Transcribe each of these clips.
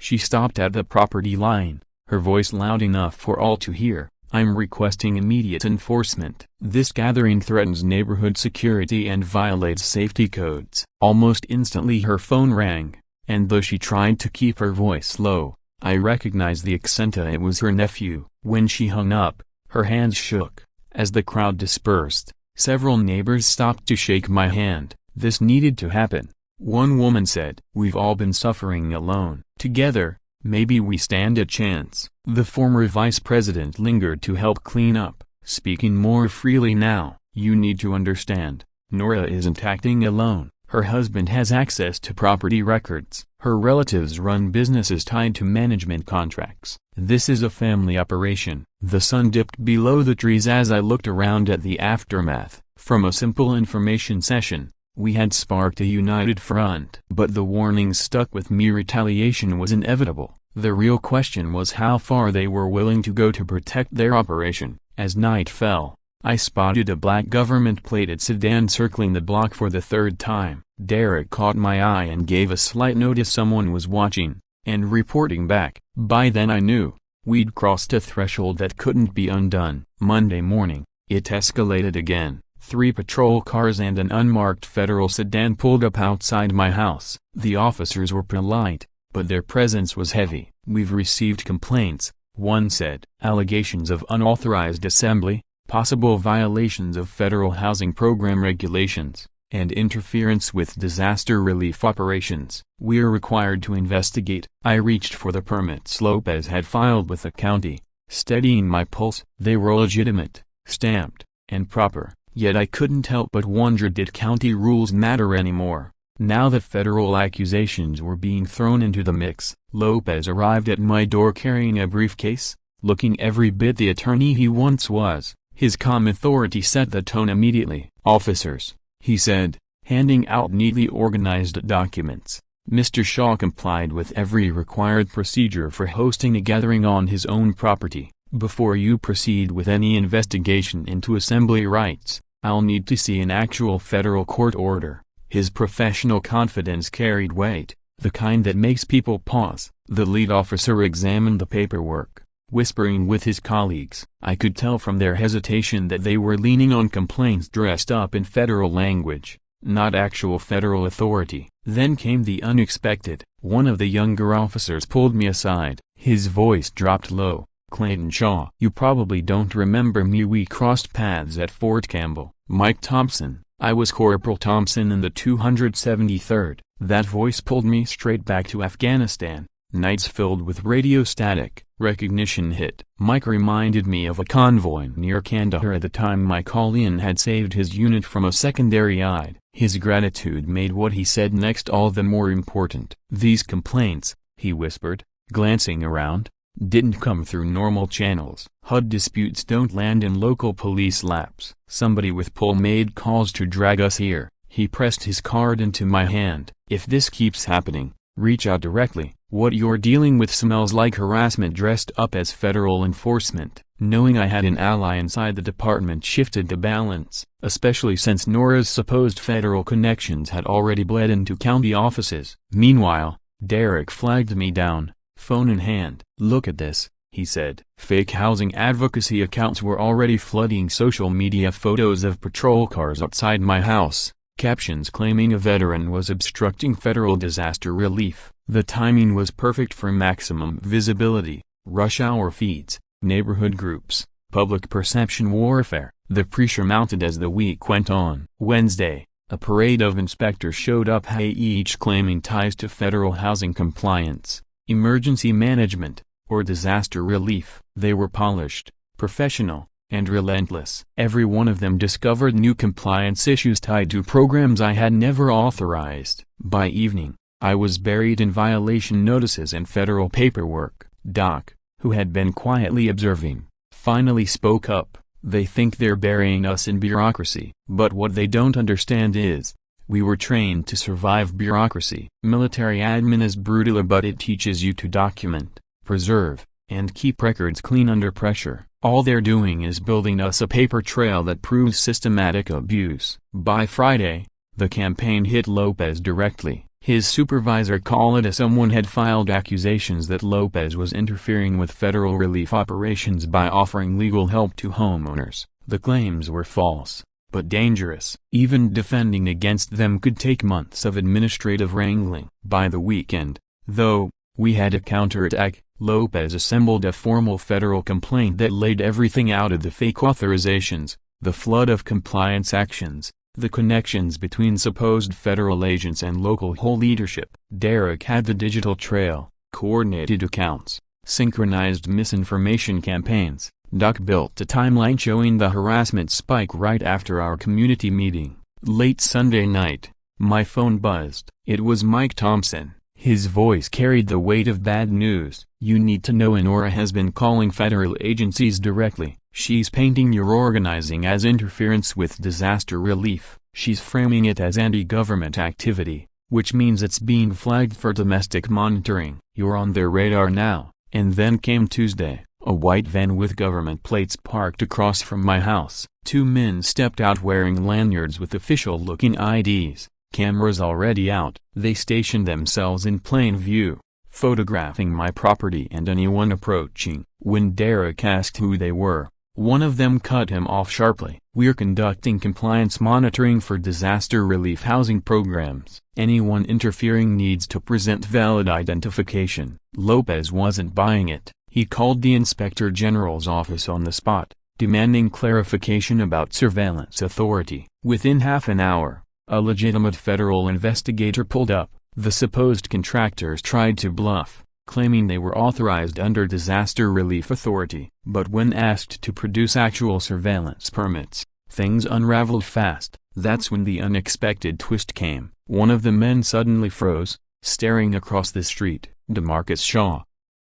She stopped at the property line, her voice loud enough for all to hear. "I'm requesting immediate enforcement. This gathering threatens neighborhood security and violates safety codes." Almost instantly her phone rang, and though she tried to keep her voice low, I recognized the accent. It was her nephew. When she hung up, her hands shook. As the crowd dispersed, several neighbors stopped to shake my hand. This needed to happen. One woman said, "We've all been suffering alone. Together, maybe we stand a chance." The former vice president lingered to help clean up, speaking more freely now. "You need to understand, Nora isn't acting alone. Her husband has access to property records. Her relatives run businesses tied to management contracts. This is a family operation." The sun dipped below the trees as I looked around at the aftermath. From a simple information session, we had sparked a united front. But the warning stuck with me. Retaliation was inevitable. The real question was how far they were willing to go to protect their operation. As night fell, I spotted a black government-plated sedan circling the block for the third time. Derek caught my eye and gave a slight notice someone was watching, and reporting back. By then I knew, we'd crossed a threshold that couldn't be undone. Monday morning, it escalated again. 3 patrol cars and an unmarked federal sedan pulled up outside my house. The officers were polite, but their presence was heavy. "We've received complaints," one said. "Allegations of unauthorized assembly, possible violations of federal housing program regulations, and interference with disaster relief operations. We're required to investigate." I reached for the permits Lopez had filed with the county, steadying my pulse. They were legitimate, stamped, and proper, yet I couldn't help but wonder, did county rules matter anymore? Now that federal accusations were being thrown into the mix. Lopez arrived at my door carrying a briefcase, looking every bit the attorney he once was. His calm authority set the tone immediately. "Officers," he said, handing out neatly organized documents. Mr. Shaw complied with every required procedure for hosting a gathering on his own property. "Before you proceed with any investigation into assembly rights, I'll need to see an actual federal court order." His professional confidence carried weight, the kind that makes people pause. The lead officer examined the paperwork, whispering with his colleagues. I could tell from their hesitation that they were leaning on complaints dressed up in federal language, not actual federal authority. Then came the unexpected. One of the younger officers pulled me aside. His voice dropped low. "Clayton Shaw. You probably don't remember me. We crossed paths at Fort Campbell." "Mike Thompson. I was Corporal Thompson in the 273rd. That voice pulled me straight back to Afghanistan. Nights filled with radio static. Recognition hit. Mike reminded me of a convoy near Kandahar at the time my call-in had saved his unit from a secondary IED. His gratitude made what he said next all the more important. "These complaints," he whispered, glancing around, "didn't come through normal channels. HUD disputes don't land in local police laps. Somebody with pull made calls to drag us here." He pressed his card into my hand. "If this keeps happening, reach out directly. What you're dealing with smells like harassment dressed up as federal enforcement." Knowing I had an ally inside the department shifted the balance, especially since Nora's supposed federal connections had already bled into county offices. Meanwhile, Derek flagged me down, phone in hand. "Look at this," he said. Fake housing advocacy accounts were already flooding social media. Photos of patrol cars outside my house, captions claiming a veteran was obstructing federal disaster relief. The timing was perfect for maximum visibility. Rush hour feeds, neighborhood groups, public perception warfare. The pressure mounted as the week went on. Wednesday, a parade of inspectors showed up, each claiming ties to federal housing compliance, emergency management, or disaster relief. They were polished, professional, and relentless. Every one of them discovered new compliance issues tied to programs I had never authorized. By evening, I was buried in violation notices and federal paperwork. Doc, who had been quietly observing, finally spoke up. "They think they're burying us in bureaucracy. But what they don't understand is, we were trained to survive bureaucracy. Military admin is brutal, but it teaches you to document, preserve, and keep records clean under pressure. All they're doing is building us a paper trail that proves systematic abuse." By Friday, the campaign hit Lopez directly. His supervisor called it someone had filed accusations that Lopez was interfering with federal relief operations by offering legal help to homeowners. The claims were false, but dangerous. Even defending against them could take months of administrative wrangling. By the weekend, though, we had a counterattack. Lopez assembled a formal federal complaint that laid everything out of the fake authorizations, the flood of compliance actions, the connections between supposed federal agents and local HOA leadership. Derek had the digital trail, coordinated accounts, synchronized misinformation campaigns. Doc built a timeline showing the harassment spike right after our community meeting. Late Sunday night, my phone buzzed. It was Mike Thompson. His voice carried the weight of bad news. "You need to know Nora has been calling federal agencies directly. She's painting your organizing as interference with disaster relief. She's framing it as anti-government activity, which means it's being flagged for domestic monitoring. You're on their radar now." And then came Tuesday. A white van with government plates parked across from my house. Two men stepped out wearing lanyards with official-looking IDs. Cameras already out. They stationed themselves in plain view, photographing my property and anyone approaching. When Derek asked who they were, one of them cut him off sharply. "We're conducting compliance monitoring for disaster relief housing programs. Anyone interfering needs to present valid identification." Lopez wasn't buying it. He called the Inspector General's office on the spot, demanding clarification about surveillance authority. Within half an hour, a legitimate federal investigator pulled up. The supposed contractors tried to bluff, claiming they were authorized under Disaster Relief Authority. But when asked to produce actual surveillance permits, things unraveled fast. That's when the unexpected twist came. One of the men suddenly froze, staring across the street. DeMarcus Shaw.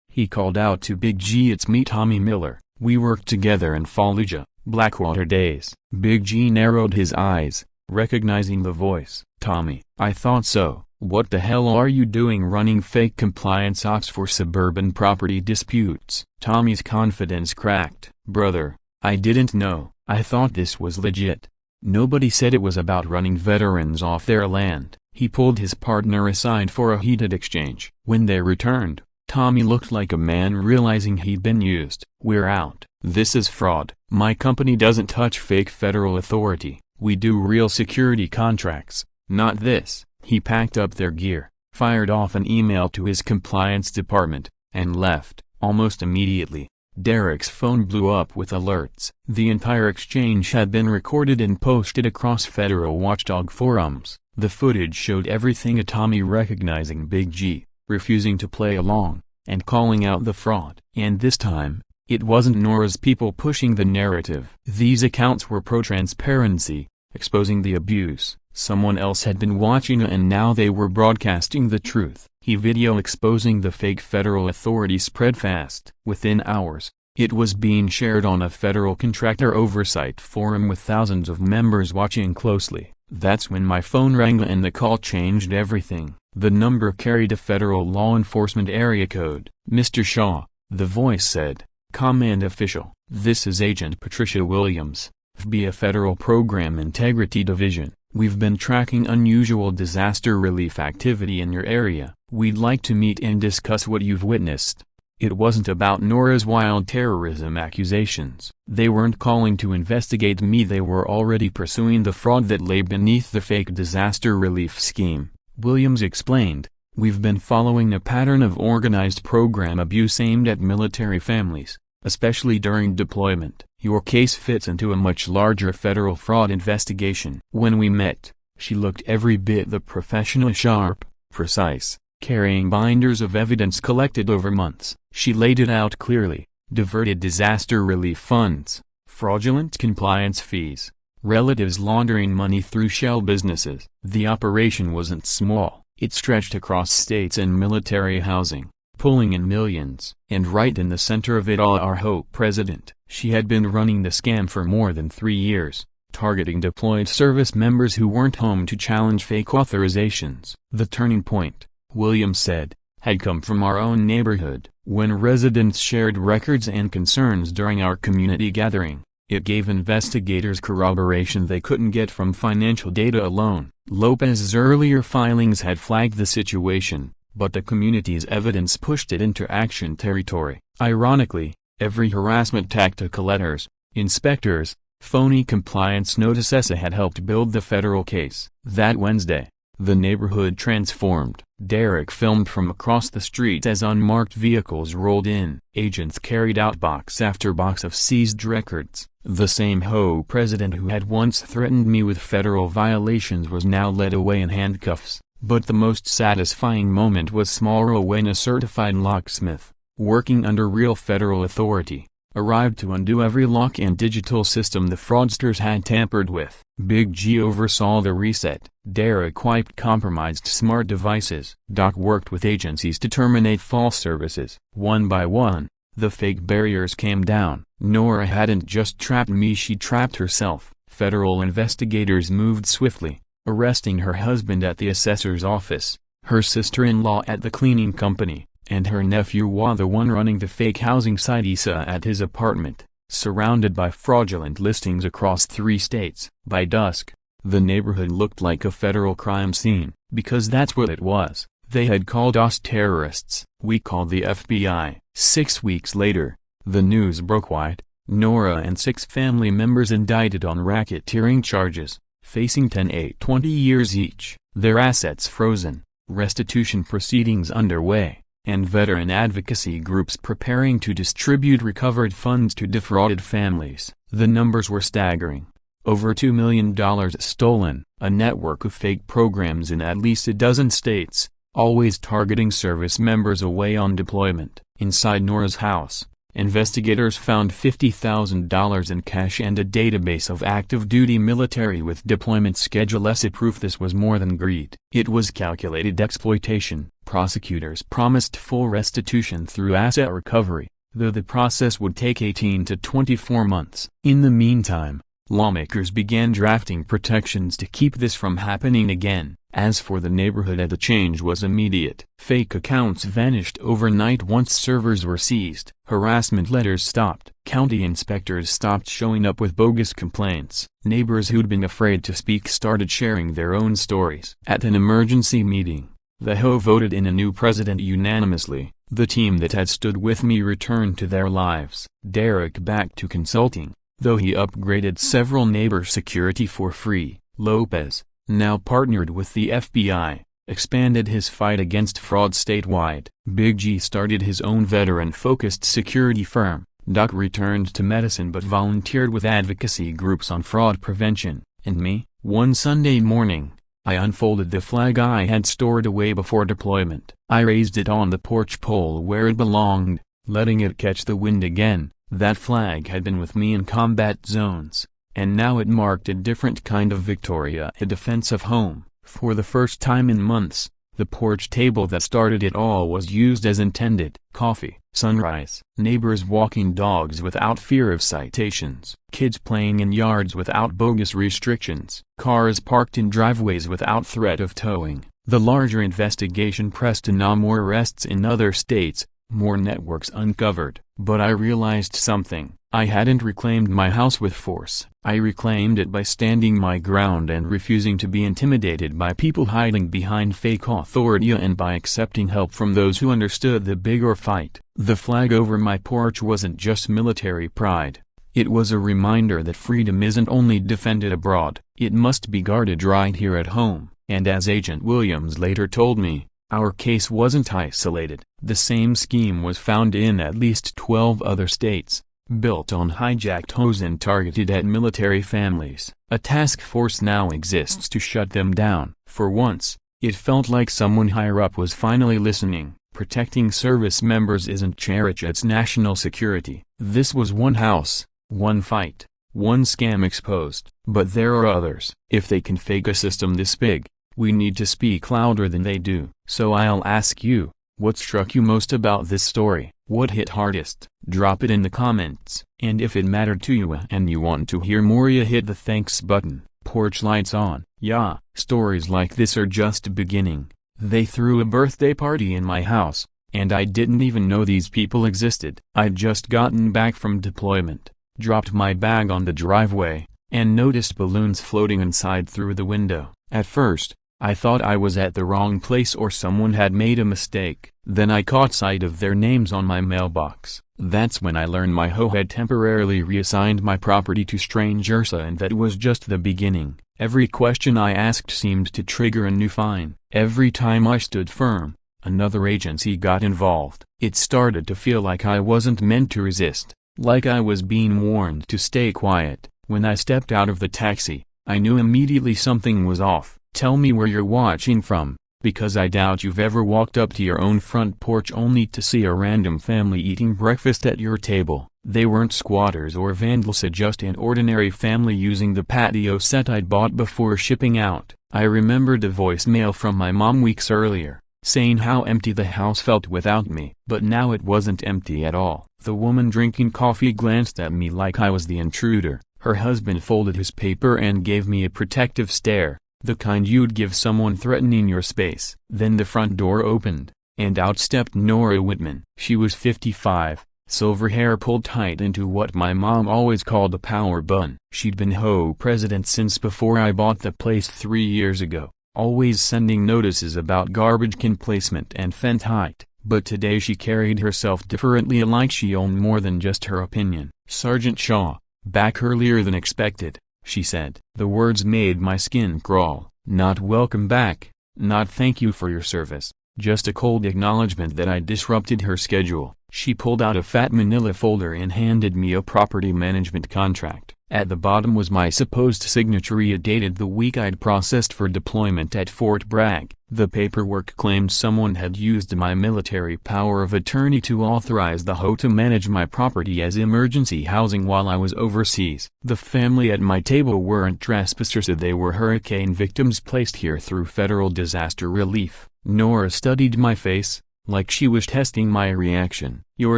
He called out to Big G, "It's me, Tommy Miller. We worked together in Fallujah, Blackwater days." Big G narrowed his eyes, recognizing the voice. "Tommy, I thought so. What the hell are you doing running fake compliance ops for suburban property disputes?" Tommy's confidence cracked. "Brother, I didn't know. I thought this was legit. Nobody said it was about running veterans off their land." He pulled his partner aside for a heated exchange. When they returned, Tommy looked like a man realizing he'd been used. "We're out. This is fraud. My company doesn't touch fake federal authority. We do real security contracts, not this." He packed up their gear, fired off an email to his compliance department, and left. Almost immediately, Derek's phone blew up with alerts. The entire exchange had been recorded and posted across federal watchdog forums. The footage showed everything: a Tommy recognizing Big G, refusing to play along, and calling out the fraud. And this time, it wasn't Nora's people pushing the narrative. These accounts were pro-transparency, exposing the abuse. Someone else had been watching and now they were broadcasting the truth. The video exposing the fake federal authority spread fast. Within hours, it was being shared on a federal contractor oversight forum with thousands of members watching closely. That's when my phone rang and the call changed everything. The number carried a federal law enforcement area code. "Mr. Shaw," the voice said, "Command official, this is Agent Patricia Williams, FBI Federal Program Integrity Division. We've been tracking unusual disaster relief activity in your area. We'd like to meet and discuss what you've witnessed." It wasn't about Nora's wild terrorism accusations. They weren't calling to investigate me, they were already pursuing the fraud that lay beneath the fake disaster relief scheme. Williams explained, "We've been following a pattern of organized program abuse aimed at military families, especially during deployment. Your case fits into a much larger federal fraud investigation." When we met, she looked every bit the professional, sharp, precise, carrying binders of evidence collected over months. She laid it out clearly: diverted disaster relief funds, fraudulent compliance fees, relatives laundering money through shell businesses. The operation wasn't small. It stretched across states and military housing, pulling in millions. And right in the center of it all, our HOA president. She had been running the scam for more than 3 years, targeting deployed service members who weren't home to challenge fake authorizations. The turning point, Williams said, had come from our own neighborhood. When residents shared records and concerns during our community gathering, It gave investigators corroboration they couldn't get from financial data alone. Lopez's earlier filings had flagged the situation, but the community's evidence pushed it into action territory. Ironically, every harassment tactic, letters, inspectors, phony compliance notices had helped build the federal case. That Wednesday, the neighborhood transformed. Derek filmed from across the street as unmarked vehicles rolled in. Agents carried out box after box of seized records. The same HOA president who had once threatened me with federal violations was now led away in handcuffs. But the most satisfying moment was tomorrow when a certified locksmith, working under real federal authority, arrived to undo every lock and digital system the fraudsters had tampered with. Big G oversaw the reset. Derek wiped compromised smart devices. Doc worked with agencies to terminate false services. One by one, the fake barriers came down. Nora hadn't just trapped me, she trapped herself. Federal investigators moved swiftly, arresting her husband at the assessor's office, her sister-in-law at the cleaning company, and her nephew the one running the fake housing site Isa at his apartment, surrounded by fraudulent listings across 3 states. By dusk, the neighborhood looked like a federal crime scene, because that's what it was. They had called us terrorists. We called the FBI. 6 weeks later, the news broke wide. Nora and 6 family members indicted on racketeering charges, facing 10–20 years each, their assets frozen, restitution proceedings underway, and veteran advocacy groups preparing to distribute recovered funds to defrauded families. The numbers were staggering. Over $2 million stolen, a network of fake programs in at least a dozen states, always targeting service members away on deployment. Inside Nora's house, investigators found $50,000 in cash and a database of active-duty military with deployment schedules. Proof this was more than greed. It was calculated exploitation. Prosecutors promised full restitution through asset recovery, though the process would take 18 to 24 months. In the meantime, lawmakers began drafting protections to keep this from happening again. As for the neighborhood, the change was immediate. Fake accounts vanished overnight once servers were seized. Harassment letters stopped. County inspectors stopped showing up with bogus complaints. Neighbors who'd been afraid to speak started sharing their own stories. At an emergency meeting, the HOA voted in a new president unanimously. The team that had stood with me returned to their lives. Derek back to consulting, though he upgraded several neighbor security for free. Lopez, now partnered with the FBI, expanded his fight against fraud statewide. Big G started his own veteran-focused security firm. Doc returned to medicine but volunteered with advocacy groups on fraud prevention. And me, one Sunday morning, I unfolded the flag I had stored away before deployment. I raised it on the porch pole where it belonged, letting it catch the wind again. That flag had been with me in combat zones, and now it marked a different kind of victory, a defensive home. For the first time in months, the porch table that started it all was used as intended. Coffee, sunrise, neighbors walking dogs without fear of citations, kids playing in yards without bogus restrictions, cars parked in driveways without threat of towing. The larger investigation pressed on. More arrests in other states, more networks uncovered. But I realized something. I hadn't reclaimed my house with force. I reclaimed it by standing my ground and refusing to be intimidated by people hiding behind fake authority, and by accepting help from those who understood the bigger fight. The flag over my porch wasn't just military pride. It was a reminder that freedom isn't only defended abroad, it must be guarded right here at home. And as Agent Williams later told me, our case wasn't isolated. The same scheme was found in at least 12 other states, built on hijacked HOAs and targeted at military families. A task force now exists to shut them down. For once, it felt like someone higher up was finally listening. Protecting service members isn't charity, it's national security. This was one house, one fight, one scam exposed. But there are others. If they can fake a system this big, we need to speak louder than they do. So I'll ask you, what struck you most about this story? What hit hardest? Drop it in the comments. And if it mattered to you and you want to hear more, you hit the thanks button. Porch lights on. Yeah, stories like this are just beginning. They threw a birthday party in my house, and I didn't even know these people existed. I'd just gotten back from deployment, dropped my bag on the driveway, and noticed balloons floating inside through the window. At first, I thought I was at the wrong place or someone had made a mistake. Then I caught sight of their names on my mailbox. That's when I learned my HOA had temporarily reassigned my property to strangers, and that was just the beginning. Every question I asked seemed to trigger a new fine. Every time I stood firm, another agency got involved. It started to feel like I wasn't meant to resist, like I was being warned to stay quiet. When I stepped out of the taxi, I knew immediately something was off. Tell me where you're watching from, because I doubt you've ever walked up to your own front porch only to see a random family eating breakfast at your table. They weren't squatters or vandals, just an ordinary family using the patio set I'd bought before shipping out. I remembered a voicemail from my mom weeks earlier, saying how empty the house felt without me. But now it wasn't empty at all. The woman drinking coffee glanced at me like I was the intruder. Her husband folded his paper and gave me a protective stare, the kind you'd give someone threatening your space. Then the front door opened, and out stepped Nora Whitman. She was 55, silver hair pulled tight into what my mom always called a power bun. She'd been HOA president since before I bought the place 3 years ago, always sending notices about garbage can placement and fence height. But today she carried herself differently, like she owned more than just her opinion. "Sergeant Shaw, back earlier than expected," she said. The words made my skin crawl. Not welcome back, not thank you for your service, just a cold acknowledgement that I disrupted her schedule. She pulled out a fat manila folder and handed me a property management contract. At the bottom was my supposed signature, it dated the week I'd processed for deployment at Fort Bragg. The paperwork claimed someone had used my military power of attorney to authorize the HOA to manage my property as emergency housing while I was overseas. The family at my table weren't trespassers, they were hurricane victims placed here through federal disaster relief. Nora studied my face, like she was testing my reaction. "Your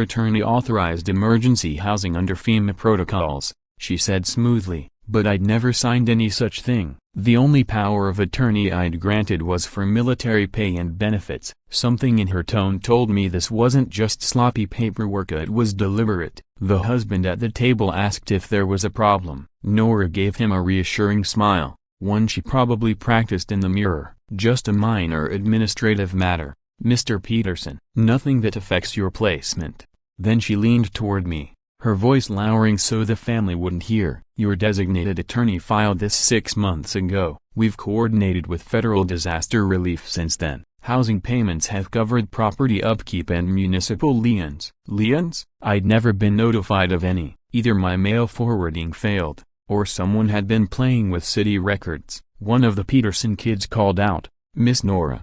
attorney authorized emergency housing under FEMA protocols," she said smoothly, "but I'd never signed any such thing. The only power of attorney I'd granted was for military pay and benefits." Something in her tone told me this wasn't just sloppy paperwork, it was deliberate. The husband at the table asked if there was a problem. Nora gave him a reassuring smile, one she probably practiced in the mirror. "Just a minor administrative matter, Mr. Peterson. Nothing that affects your placement." Then she leaned toward me, her voice lowering so the family wouldn't hear. "Your designated attorney filed this 6 months ago. We've coordinated with federal disaster relief since then. Housing payments have covered property upkeep and municipal liens." Liens? I'd never been notified of any. Either my mail forwarding failed, or someone had been playing with city records. One of the Peterson kids called out, "Miss Nora,"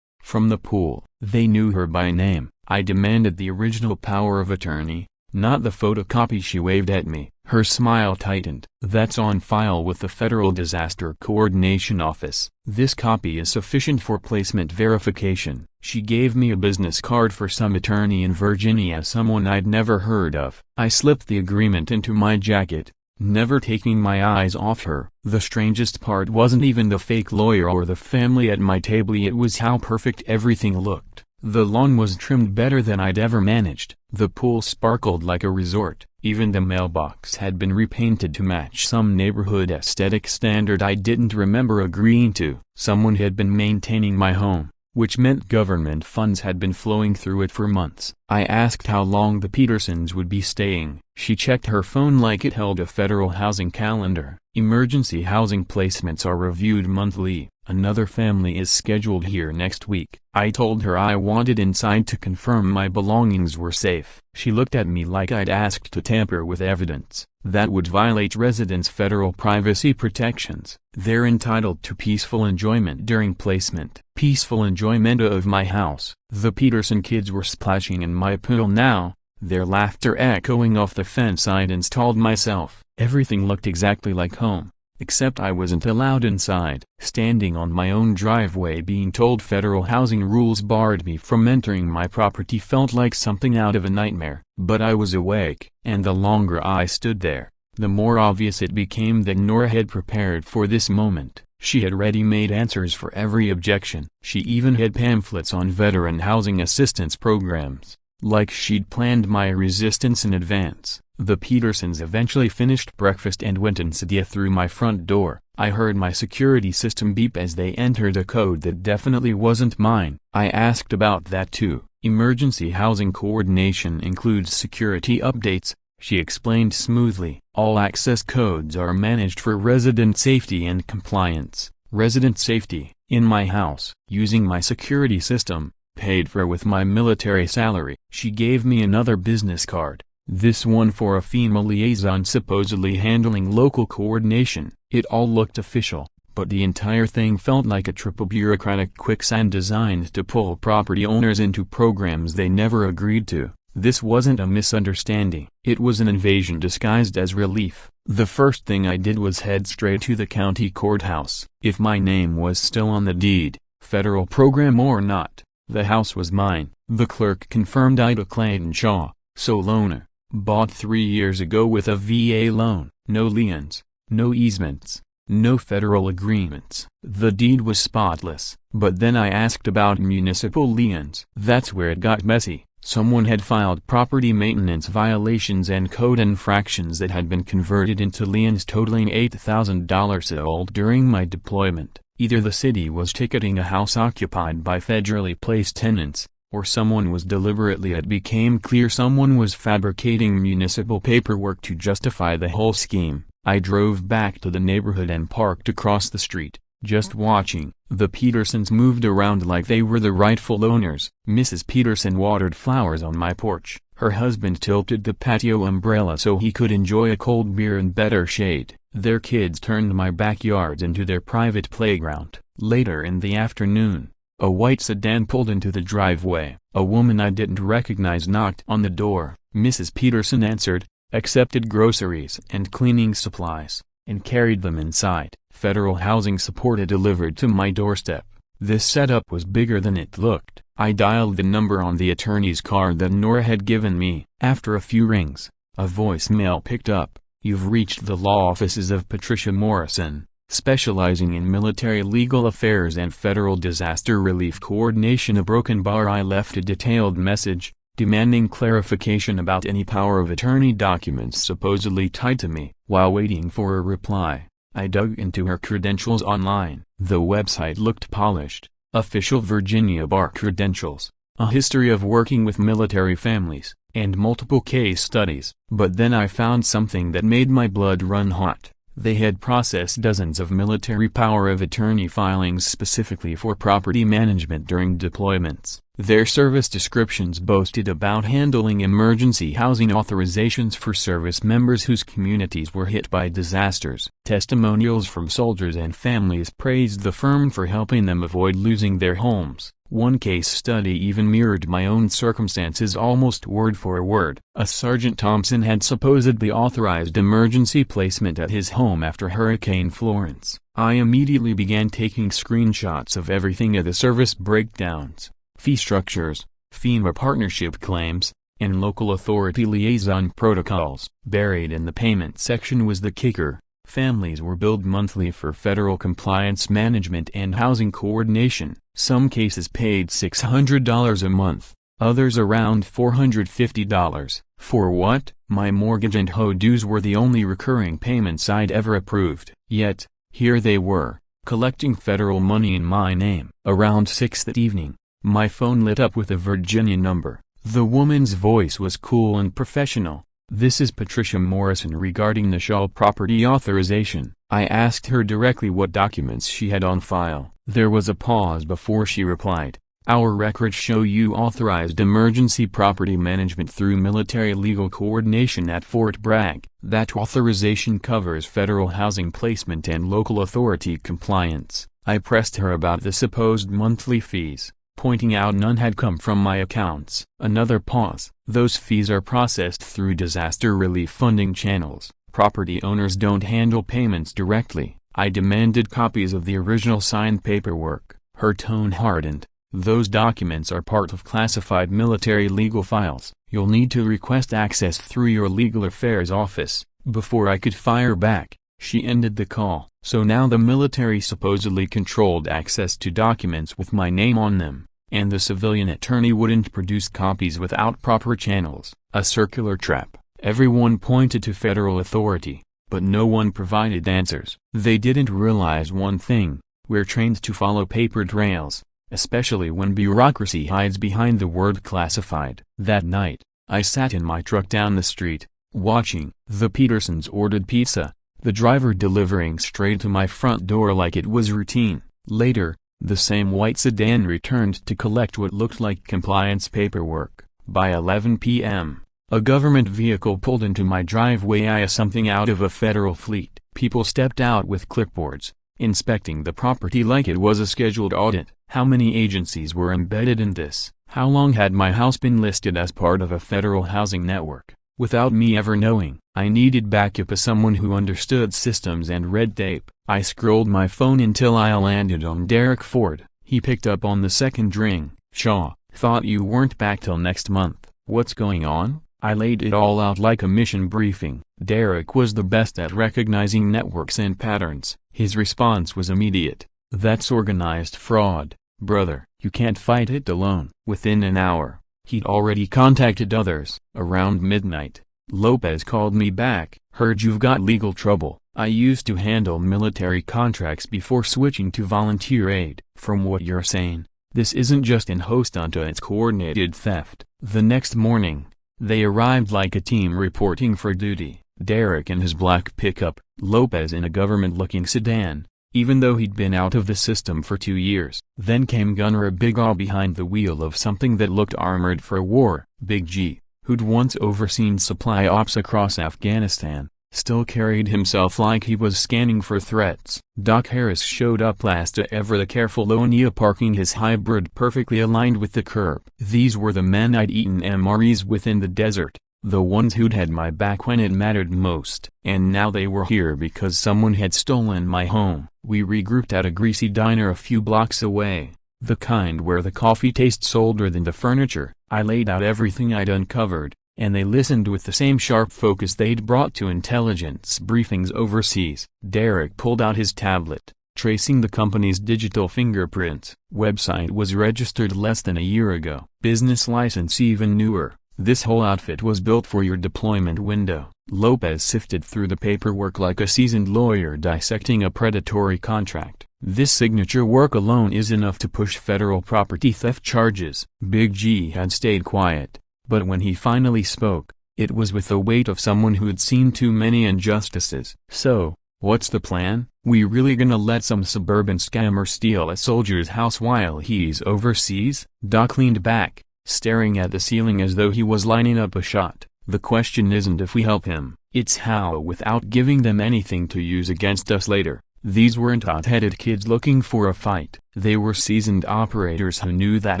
from the pool. They knew her by name. I demanded the original power of attorney, not the photocopy. She waved at me. Her smile tightened. "That's on file with the Federal Disaster Coordination Office. This copy is sufficient for placement verification." She gave me a business card for some attorney in Virginia, someone I'd never heard of. I slipped the agreement into my jacket, never taking my eyes off her. The strangest part wasn't even the fake lawyer or the family at my table, it was how perfect everything looked. The lawn was trimmed better than I'd ever managed. The pool sparkled like a resort. Even the mailbox had been repainted to match some neighborhood aesthetic standard I didn't remember agreeing to. Someone had been maintaining my home, which meant government funds had been flowing through it for months. I asked how long the Petersons would be staying. She checked her phone like it held a federal housing calendar. "Emergency housing placements are reviewed monthly. Another family is scheduled here next week." I told her I wanted inside to confirm my belongings were safe. She looked at me like I'd asked to tamper with evidence. "That would violate residents' federal privacy protections. They're entitled to peaceful enjoyment during placement." Peaceful enjoyment of my house. The Peterson kids were splashing in my pool now, their laughter echoing off the fence I'd installed myself. Everything looked exactly like home, except I wasn't allowed inside. Standing on my own driveway being told federal housing rules barred me from entering my property felt like something out of a nightmare. But I was awake, and the longer I stood there, the more obvious it became that Nora had prepared for this moment. She had ready-made answers for every objection. She even had pamphlets on veteran housing assistance programs, like she'd planned my resistance in advance. The Petersons eventually finished breakfast and went insidia through my front door. I heard my security system beep as they entered a code that definitely wasn't mine. I asked about that too. Emergency housing coordination includes security updates, she explained smoothly. All access codes are managed for resident safety and compliance. Resident safety, in my house, using my security system, paid for with my military salary. She gave me another business card, this one for a female liaison supposedly handling local coordination. It all looked official, but the entire thing felt like a triple bureaucratic quicksand designed to pull property owners into programs they never agreed to. This wasn't a misunderstanding. It was an invasion disguised as relief. The first thing I did was head straight to the county courthouse. If my name was still on the deed, federal program or not, the house was mine. The clerk confirmed Ida Clayton Shaw, sole owner, bought 3 years ago with a VA loan. No liens, no easements, no federal agreements. The deed was spotless. But then I asked about municipal liens. That's where it got messy. Someone had filed property maintenance violations and code infractions that had been converted into liens totaling $8,000 old during my deployment. Either the city was ticketing a house occupied by federally placed tenants, or someone was deliberately. It became clear someone was fabricating municipal paperwork to justify the whole scheme. I drove back to the neighborhood and parked across the street, just watching. The Petersons moved around like they were the rightful owners. Mrs. Peterson watered flowers on my porch. Her husband tilted the patio umbrella so he could enjoy a cold beer in better shade. Their kids turned my backyard into their private playground. Later in the afternoon, a white sedan pulled into the driveway. A woman I didn't recognize knocked on the door. Mrs. Peterson answered, accepted groceries and cleaning supplies, and carried them inside. Federal housing support delivered to my doorstep. This setup was bigger than it looked. I dialed the number on the attorney's card that Nora had given me. After a few rings, a voicemail picked up. You've reached the law offices of Patricia Morrison, specializing in military legal affairs and federal disaster relief coordination. A broken bar. I left a detailed message, demanding clarification about any power of attorney documents supposedly tied to me. While waiting for a reply, I dug into her credentials online. The website looked polished. Official Virginia Bar credentials, a history of working with military families, and multiple case studies. But then I found something that made my blood run hot. They had processed dozens of military power of attorney filings specifically for property management during deployments. Their service descriptions boasted about handling emergency housing authorizations for service members whose communities were hit by disasters. Testimonials from soldiers and families praised the firm for helping them avoid losing their homes. One case study even mirrored my own circumstances almost word for word. A Sergeant Thompson had supposedly authorized emergency placement at his home after Hurricane Florence. I immediately began taking screenshots of everything of the service breakdowns, fee structures, FEMA partnership claims, and local authority liaison protocols. Buried in the payment section was the kicker. Families were billed monthly for federal compliance management and housing coordination. Some cases paid $600 a month, others around $450. For what? My mortgage and HOA dues were the only recurring payments I'd ever approved. Yet, here they were, collecting federal money in my name. Around 6 that evening, my phone lit up with a Virginia number. The woman's voice was cool and professional. This is Patricia Morrison regarding the Shaw property authorization. I asked her directly what documents she had on file. There was a pause before she replied. Our records show you authorized emergency property management through military legal coordination at Fort Bragg. That authorization covers federal housing placement and local authority compliance. I pressed her about the supposed monthly fees, pointing out none had come from my accounts. Another pause. Those fees are processed through disaster relief funding channels. Property owners don't handle payments directly. I demanded copies of the original signed paperwork. Her tone hardened. Those documents are part of classified military legal files. You'll need to request access through your legal affairs office. Before I could fire back, she ended the call. So now the military supposedly controlled access to documents with my name on them. and the civilian attorney wouldn't produce copies without proper channels. A circular trap. Everyone pointed to federal authority, but no one provided answers. They didn't realize one thing: we're trained to follow paper trails, especially when bureaucracy hides behind the word classified. That night, I sat in my truck down the street, watching. The Petersons ordered pizza, the driver delivering straight to my front door like it was routine. Later, the same white sedan returned to collect what looked like compliance paperwork. By 11 p.m., a government vehicle pulled into my driveway, something out of a federal fleet. People stepped out with clipboards, inspecting the property like it was a scheduled audit. How many agencies were embedded in this? How long had my house been listed as part of a federal housing network? Without me ever knowing, I needed backup as someone who understood systems and red tape. I scrolled my phone until I landed on Derek Ford. He picked up on the second ring. "Shaw, thought you weren't back till next month. What's going on?" I laid it all out like a mission briefing. Derek was the best at recognizing networks and patterns. His response was immediate. "That's organized fraud, brother. You can't fight it alone." Within an hour, he'd already contacted others. Around midnight, Lopez called me back. "Heard you've got legal trouble. I used to handle military contracts before switching to volunteer aid. From what you're saying, this isn't just an host onto its coordinated theft." The next morning, they arrived like a team reporting for duty. Derek in his black pickup, Lopez in a government-looking sedan, even though he'd been out of the system for 2 years. Then came Gunner, a big all behind the wheel of something that looked armored for war. Big G, who'd once overseen supply ops across Afghanistan, still carried himself like he was scanning for threats. Doc Harris showed up last ever, the careful O'Neill parking his hybrid perfectly aligned with the curb. These were the men I'd eaten MREs with in the desert, the ones who'd had my back when it mattered most. And now they were here because someone had stolen my home. We regrouped at a greasy diner a few blocks away, the kind where the coffee tastes older than the furniture. I laid out everything I'd uncovered, and they listened with the same sharp focus they'd brought to intelligence briefings overseas. Derek pulled out his tablet, tracing the company's digital fingerprints. Website was registered less than a year ago. Business license even newer. This whole outfit was built for your deployment window. Lopez sifted through the paperwork like a seasoned lawyer dissecting a predatory contract. This signature work alone is enough to push federal property theft charges. Big G had stayed quiet, but when he finally spoke, it was with the weight of someone who'd seen too many injustices. "So, what's the plan? We really gonna let some suburban scammer steal a soldier's house while he's overseas?" Doc leaned back, staring at the ceiling as though he was lining up a shot. "The question isn't if we help him, it's how, without giving them anything to use against us later." These weren't hot-headed kids looking for a fight. They were seasoned operators who knew that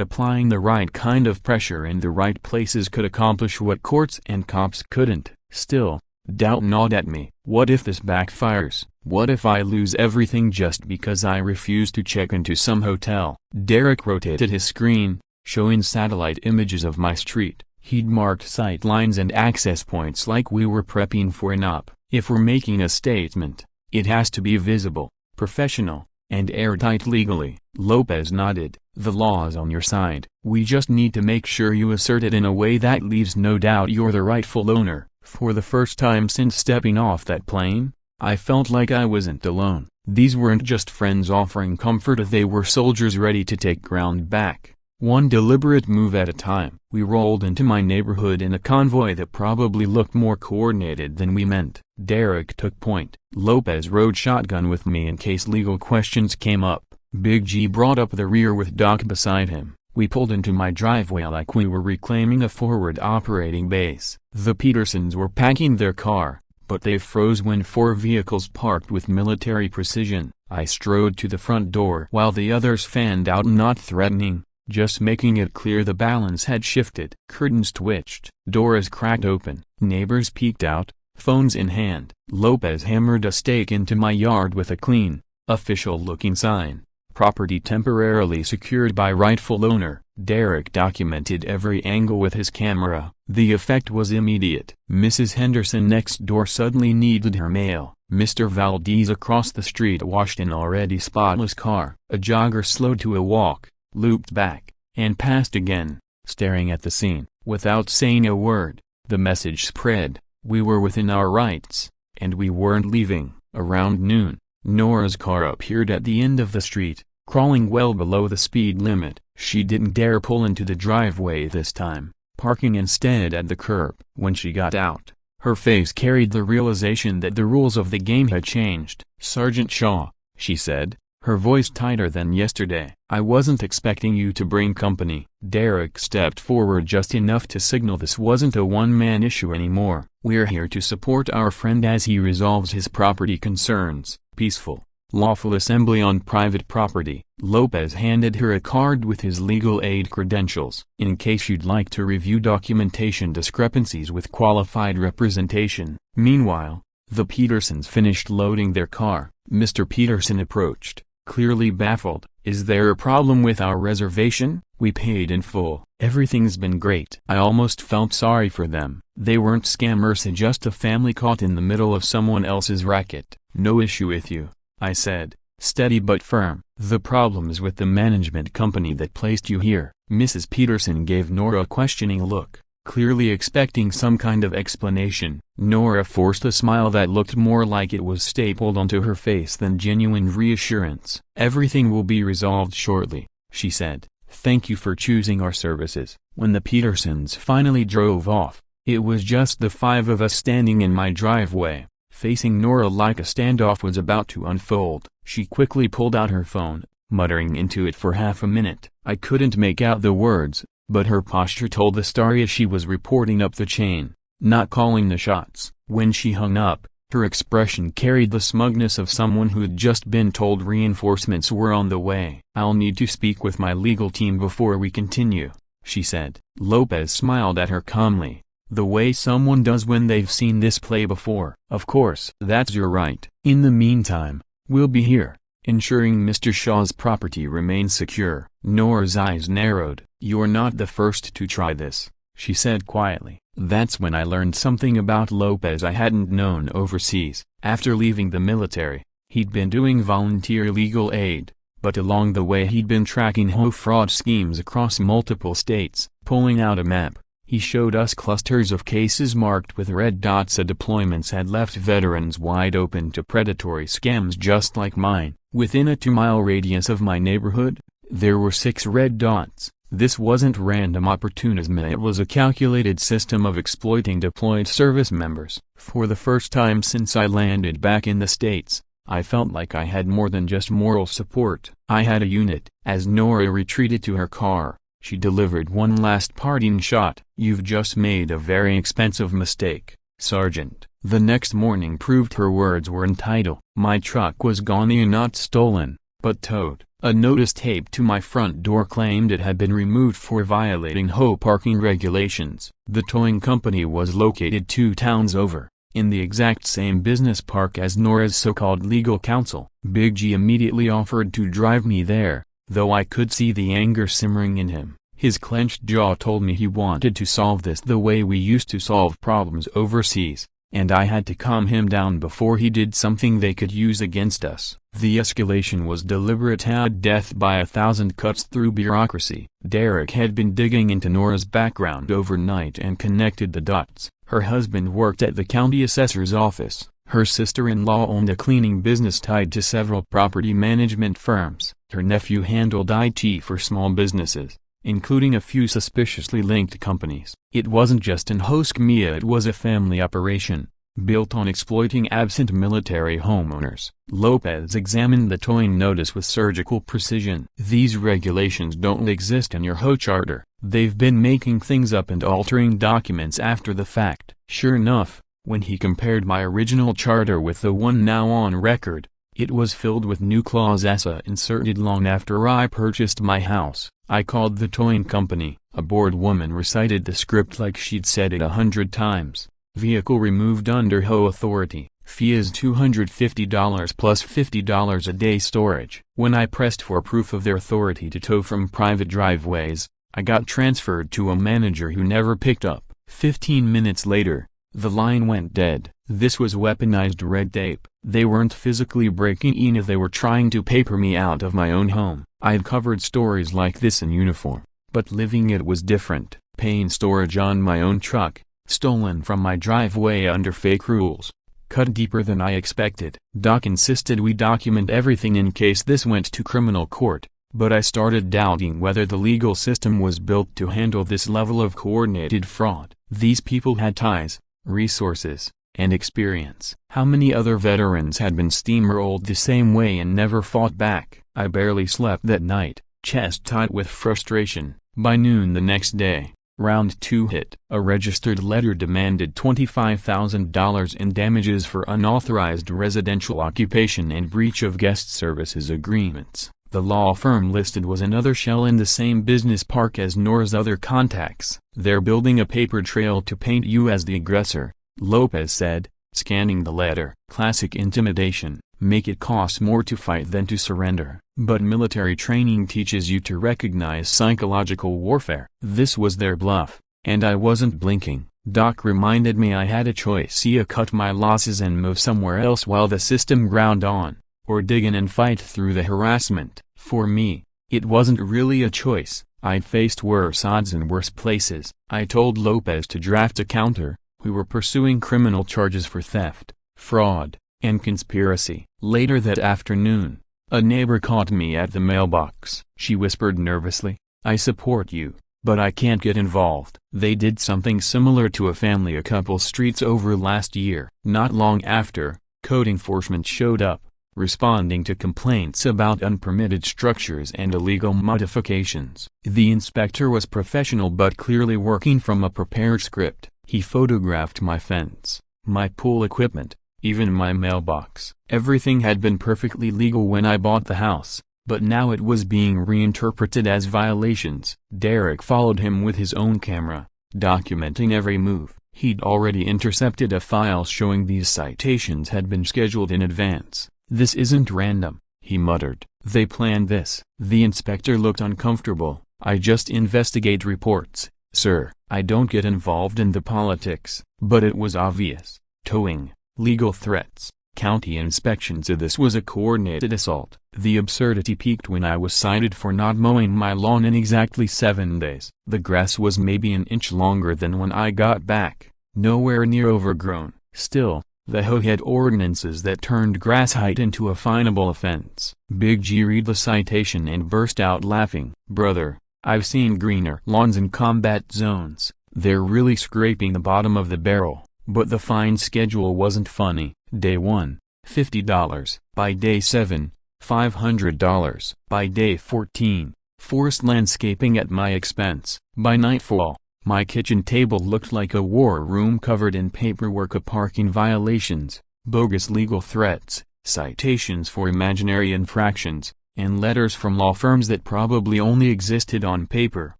applying the right kind of pressure in the right places could accomplish what courts and cops couldn't. Still, doubt gnawed at me. What if this backfires? What if I lose everything just because I refuse to check into some hotel? Derek rotated his screen, showing satellite images of my street. He'd marked sight lines and access points like we were prepping for an op. "If we're making a statement, it has to be visible, professional, and airtight legally." Lopez nodded. "The law's on your side. We just need to make sure you assert it in a way that leaves no doubt you're the rightful owner." For the first time since stepping off that plane, I felt like I wasn't alone. These weren't just friends offering comfort, they were soldiers ready to take ground back. One deliberate move at a time. We rolled into my neighborhood in a convoy that probably looked more coordinated than we meant. Derek took point. Lopez rode shotgun with me in case legal questions came up. Big G brought up the rear with Doc beside him. We pulled into my driveway like we were reclaiming a forward operating base. The Petersons were packing their car, but they froze when 4 vehicles parked with military precision. I strode to the front door while the others fanned out, not threatening, just making it clear the balance had shifted. Curtains twitched. Doors cracked open. Neighbors peeked out, phones in hand. Lopez hammered a stake into my yard with a clean, official-looking sign. "Property temporarily secured by rightful owner." Derek documented every angle with his camera. The effect was immediate. Mrs. Henderson next door suddenly needed her mail. Mr. Valdez across the street washed an already spotless car. A jogger slowed to a walk, looped back, and passed again, staring at the scene. Without saying a word, the message spread. We were within our rights, and we weren't leaving. Around noon, Nora's car appeared at the end of the street, crawling well below the speed limit. She didn't dare pull into the driveway this time, parking instead at the curb. When she got out, her face carried the realization that the rules of the game had changed. "Sergeant Shaw," she said, her voice tighter than yesterday. "I wasn't expecting you to bring company." Derek stepped forward just enough to signal this wasn't a one-man issue anymore. "We're here to support our friend as he resolves his property concerns." Peaceful, lawful assembly on private property. Lopez handed her a card with his legal aid credentials. "In case you'd like to review documentation discrepancies with qualified representation." Meanwhile, the Petersons finished loading their car. Mr. Peterson approached, clearly baffled. "Is there a problem with our reservation? We paid in full." "Everything's been great." I almost felt sorry for them. They weren't scammers, just a family caught in the middle of someone else's racket. "No issue with you," I said, steady but firm. "The problem's with the management company that placed you here." Mrs. Peterson gave Nora a questioning look, clearly expecting some kind of explanation. Nora forced a smile that looked more like it was stapled onto her face than genuine reassurance. "Everything will be resolved shortly," she said. "Thank you for choosing our services." When the Petersons finally drove off, it was just the five of us standing in my driveway, facing Nora like a standoff was about to unfold. She quickly pulled out her phone, muttering into it for half a minute. I couldn't make out the words, but her posture told the story as she was reporting up the chain, not calling the shots. When she hung up, her expression carried the smugness of someone who'd just been told reinforcements were on the way. "I'll need to speak with my legal team before we continue," she said. Lopez smiled at her calmly, the way someone does when they've seen this play before. "Of course. That's your right. In the meantime, we'll be here, ensuring Mr. Shaw's property remains secure." Nora's eyes narrowed. "You're not the first to try this," she said quietly. That's when I learned something about Lopez I hadn't known overseas. After leaving the military, he'd been doing volunteer legal aid, but along the way he'd been tracking HOA fraud schemes across multiple states. Pulling out a map, he showed us clusters of cases marked with red dots. Deployments had left veterans wide open to predatory scams just like mine. Within a 2-mile radius of my neighborhood, there were 6 red dots. This wasn't random opportunism, it was a calculated system of exploiting deployed service members. For the first time since I landed back in the States, I felt like I had more than just moral support. I had a unit. As Nora retreated to her car, she delivered one last parting shot. "You've just made a very expensive mistake, Sergeant." The next morning proved her words were entitled. My truck was gone, not stolen, but towed. A notice taped to my front door claimed it had been removed for violating HOA parking regulations. The towing company was located 2 towns over, in the exact same business park as Nora's so-called legal counsel. Big G immediately offered to drive me there, though I could see the anger simmering in him. His clenched jaw told me he wanted to solve this the way we used to solve problems overseas, and I had to calm him down before he did something they could use against us. The escalation was deliberate, death by 1,000 cuts through bureaucracy. Derek had been digging into Nora's background overnight and connected the dots. Her husband worked at the county assessor's office. Her sister-in-law owned a cleaning business tied to several property management firms. Her nephew handled IT for small businesses, including a few suspiciously linked companies. It wasn't just an HOA, it was a family operation, built on exploiting absent military homeowners. Lopez examined the towing notice with surgical precision. "These regulations don't exist in your HOA charter. They've been making things up and altering documents after the fact." Sure enough, when he compared my original charter with the one now on record, it was filled with new clauses inserted long after I purchased my house. I called the towing company. A bored woman recited the script like she'd said it 100 times. "Vehicle removed under HOA authority. Fee is $250 plus $50 a day storage." When I pressed for proof of their authority to tow from private driveways, I got transferred to a manager who never picked up. 15 minutes later, the line went dead. This was weaponized red tape. They weren't physically breaking in, they were trying to paper me out of my own home. I'd covered stories like this in uniform, But living it was different. Paying storage on my own truck, stolen from my driveway under fake rules. Cut deeper than I expected. Doc insisted we document everything in case this went to criminal court, but I started doubting whether the legal system was built to handle this level of coordinated fraud. These people had ties, resources, and experience. How many other veterans had been steamrolled the same way and never fought back? I barely slept that night, chest tight with frustration. By noon the next day, round 2 hit. A registered letter demanded $25,000 in damages for unauthorized residential occupation and breach of guest services agreements. The law firm listed was another shell in the same business park as Noor's other contacts. "They're building a paper trail to paint you as the aggressor," Lopez said, scanning the letter. "Classic intimidation. Make it cost more to fight than to surrender. But military training teaches you to recognize psychological warfare." This was their bluff, and I wasn't blinking. Doc reminded me I had a choice: either cut my losses and move somewhere else while the system ground on, or dig in and fight through the harassment. For me, it wasn't really a choice. I'd faced worse odds in worse places. I told Lopez to draft a counter. We were pursuing criminal charges for theft, fraud, and conspiracy. Later that afternoon, a neighbor caught me at the mailbox. She whispered nervously, "I support you, but I can't get involved." They did something similar to a family a couple streets over last year. Not long after, code enforcement showed up, responding to complaints about unpermitted structures and illegal modifications. The inspector was professional but clearly working from a prepared script. He photographed my fence, my pool equipment, even my mailbox. Everything had been perfectly legal when I bought the house, but now it was being reinterpreted as violations. Derek followed him with his own camera, documenting every move. He'd already intercepted a file showing these citations had been scheduled in advance. "This isn't random," he muttered. "They planned this." The inspector looked uncomfortable. "I just investigate reports, sir. I don't get involved in the politics." But it was obvious. Towing, legal threats, county inspections. This was a coordinated assault. The absurdity peaked when I was cited for not mowing my lawn in exactly 7 days. The grass was maybe an inch longer than when I got back, nowhere near overgrown. Still, the HOA had ordinances that turned grass height into a finable offense. Big G read the citation and burst out laughing. "Brother, I've seen greener lawns in combat zones. They're really scraping the bottom of the barrel." But the fine schedule wasn't funny. Day 1, $50. By day 7, $500. By day 14, forced landscaping at my expense. By nightfall, my kitchen table looked like a war room covered in paperwork of parking violations, bogus legal threats, citations for imaginary infractions, and letters from law firms that probably only existed on paper.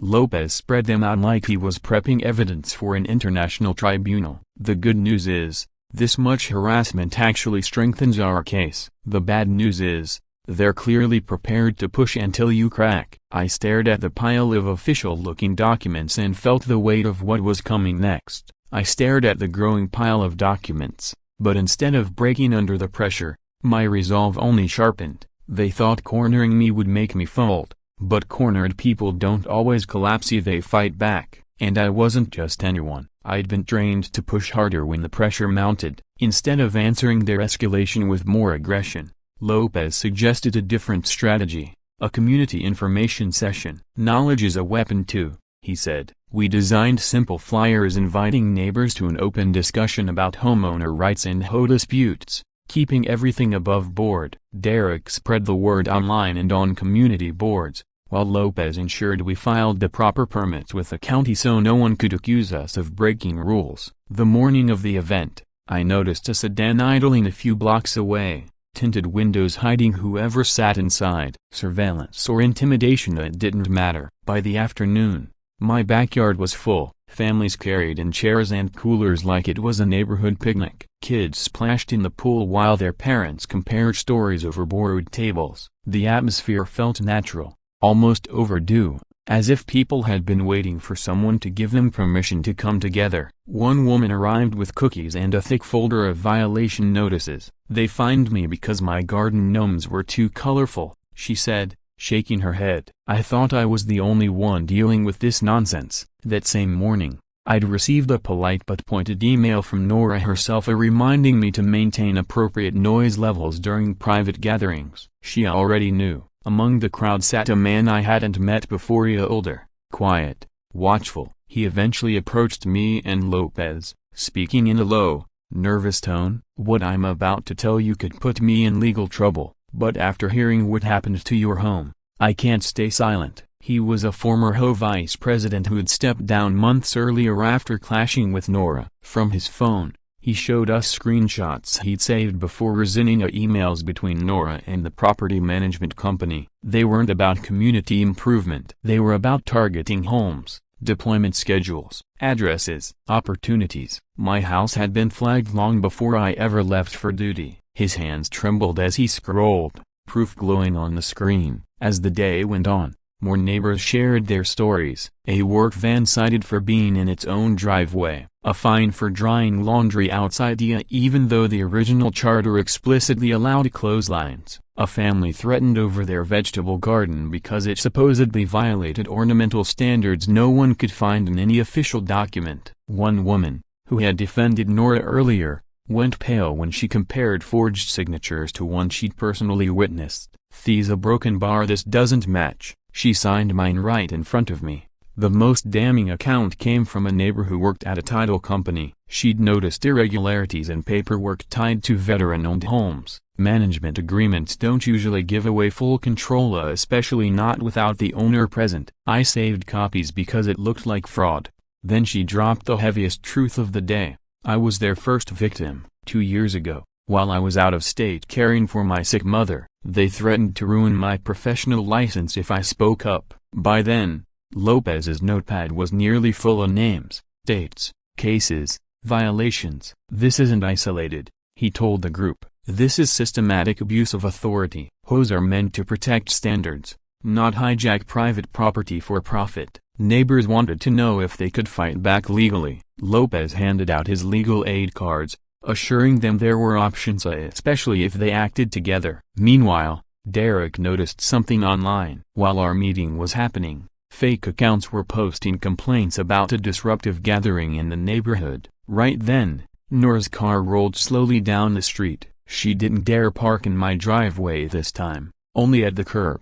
Lopez spread them out like he was prepping evidence for an international tribunal. "The good news is, this much harassment actually strengthens our case. The bad news is, they're clearly prepared to push until you crack." I stared at the pile of official-looking documents and felt the weight of what was coming next. I stared at the growing pile of documents, but instead of breaking under the pressure, my resolve only sharpened. They thought cornering me would make me fold, but cornered people don't always collapse, they fight back. And I wasn't just anyone. I'd been trained to push harder when the pressure mounted. Instead of answering their escalation with more aggression, Lopez suggested a different strategy, a community information session. "Knowledge is a weapon too," he said. "We designed simple flyers inviting neighbors to an open discussion about homeowner rights and HOA disputes, keeping everything above board." Derek spread the word online and on community boards, while Lopez ensured we filed the proper permits with the county so no one could accuse us of breaking rules. The morning of the event, I noticed a sedan idling a few blocks away, tinted windows hiding whoever sat inside. Surveillance or intimidation, it didn't matter. By the afternoon, my backyard was full. Families carried in chairs and coolers like it was a neighborhood picnic. Kids splashed in the pool while their parents compared stories over borrowed tables. The atmosphere felt natural, almost overdue, as if people had been waiting for someone to give them permission to come together. One woman arrived with cookies and a thick folder of violation notices. "They fined me because my garden gnomes were too colorful," she said, shaking her head. I thought I was the only one dealing with this nonsense. That same morning, I'd received a polite but pointed email from Nora herself reminding me to maintain appropriate noise levels during private gatherings. She already knew. Among the crowd sat a man I hadn't met before, older, quiet, watchful. He eventually approached me and Lopez, speaking in a low, nervous tone. "What I'm about to tell you could put me in legal trouble, but after hearing what happened to your home, I can't stay silent." He was a former HOA vice president who'd stepped down months earlier after clashing with Nora. From his phone, he showed us screenshots he'd saved before resigning emails between Nora and the property management company. They weren't about community improvement. They were about targeting homes, deployment schedules, addresses, opportunities. My house had been flagged long before I ever left for duty. His hands trembled as he scrolled, proof glowing on the screen. As the day went on, more neighbors shared their stories. A work van cited for being in its own driveway. A fine for drying laundry outside even though the original charter explicitly allowed clotheslines. A family threatened over their vegetable garden because it supposedly violated ornamental standards no one could find in any official document. One woman, who had defended Nora earlier, went pale when she compared forged signatures to one she'd personally witnessed. "There's a broken bar this doesn't match. She signed mine right in front of me." The most damning account came from a neighbor who worked at a title company. She'd noticed irregularities in paperwork tied to veteran-owned homes. Management agreements don't usually give away full control, especially not without the owner present. I saved copies because it looked like fraud. Then she dropped the heaviest truth of the day. "I was their first victim. 2 years ago, while I was out of state caring for my sick mother, they threatened to ruin my professional license if I spoke up." By then, Lopez's notepad was nearly full of names, dates, cases, violations. "This isn't isolated," he told the group. "This is systematic abuse of authority." HOAs are meant to protect standards, not hijack private property for profit. Neighbors wanted to know if they could fight back legally. Lopez handed out his legal aid cards, assuring them there were options, especially if they acted together. Meanwhile, Derek noticed something online. While our meeting was happening, fake accounts were posting complaints about a disruptive gathering in the neighborhood. Right then, Nora's car rolled slowly down the street. She didn't dare park in my driveway this time, only at the curb.